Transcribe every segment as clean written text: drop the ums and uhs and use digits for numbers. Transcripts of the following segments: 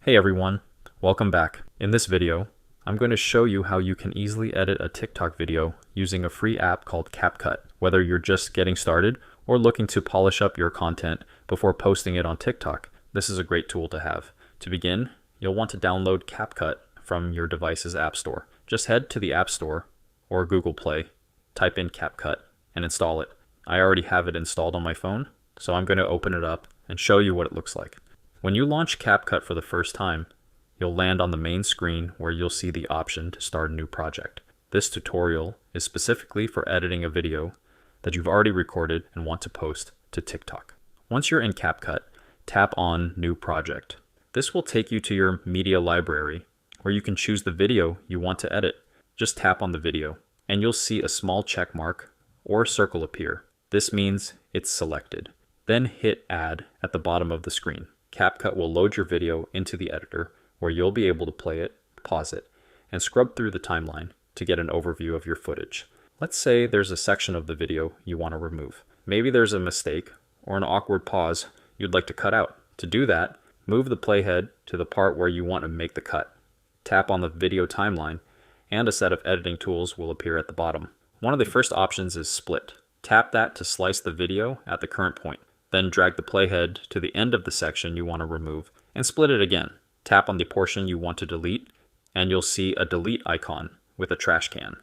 Hey everyone, welcome back. In this video, I'm going to show you how you can easily edit a TikTok video using a free app called CapCut, whether you're just getting started or looking to polish up your content before posting it on TikTok. This is a great tool to have. To begin, you'll want to download CapCut from your device's app store. Just head to the App Store or Google Play, type in CapCut, and install it. I already have it installed on my phone, so I'm going to open it up and show you what it looks like. When you launch CapCut for the first time, you'll land on the main screen where you'll see the option to start a new project. This tutorial is specifically for editing a video that you've already recorded and want to post to TikTok. Once you're in CapCut, tap on New Project. This will take you to your media library where you can choose the video you want to edit. Just tap on the video and you'll see a small check mark or circle appear. This means it's selected. Then hit Add at the bottom of the screen. CapCut will load your video into the editor where you'll be able to play it, pause it, and scrub through the timeline to get an overview of your footage. Let's say there's a section of the video you want to remove. Maybe there's a mistake or an awkward pause you'd like to cut out. To do that, move the playhead to the part where you want to make the cut. Tap on the video timeline and a set of editing tools will appear at the bottom. One of the first options is Split. Tap that to slice the video at the current point. Then drag the playhead to the end of the section you want to remove and split it again. Tap on the portion you want to delete and you'll see a delete icon with a trash can.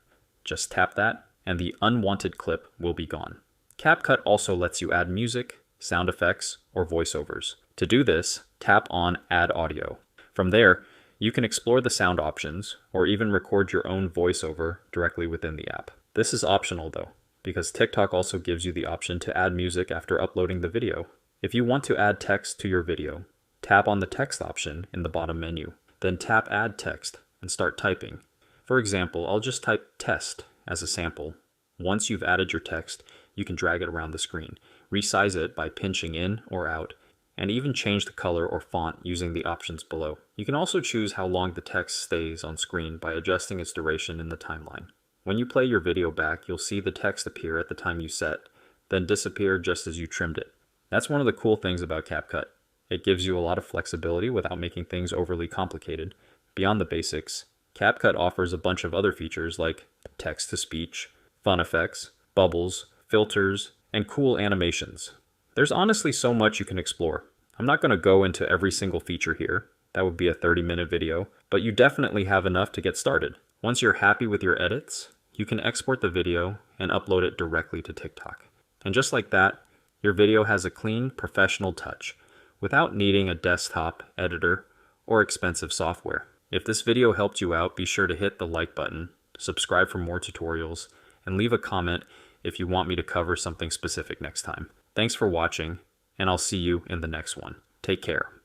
Just tap that and the unwanted clip will be gone. CapCut also lets you add music, sound effects, or voiceovers. To do this, tap on Add Audio. From there, you can explore the sound options or even record your own voiceover directly within the app. This is optional though, because TikTok also gives you the option to add music after uploading the video. If you want to add text to your video, tap on the text option in the bottom menu. Then tap Add Text and start typing. For example, I'll just type test as a sample. Once you've added your text, you can drag it around the screen, resize it by pinching in or out, and even change the color or font using the options below. You can also choose how long the text stays on screen by adjusting its duration in the timeline. When you play your video back, you'll see the text appear at the time you set, then disappear just as you trimmed it. That's one of the cool things about CapCut. It gives you a lot of flexibility without making things overly complicated. Beyond the basics, CapCut offers a bunch of other features like text-to-speech, fun effects, bubbles, filters, and cool animations. There's honestly so much you can explore. I'm not going to go into every single feature here. That would be a 30-minute video, but you definitely have enough to get started. Once you're happy with your edits, you can export the video and upload it directly to TikTok. And just like that, your video has a clean, professional touch without needing a desktop editor or expensive software. If this video helped you out, be sure to hit the like button, subscribe for more tutorials, and leave a comment if you want me to cover something specific next time. Thanks for watching, and I'll see you in the next one. Take care.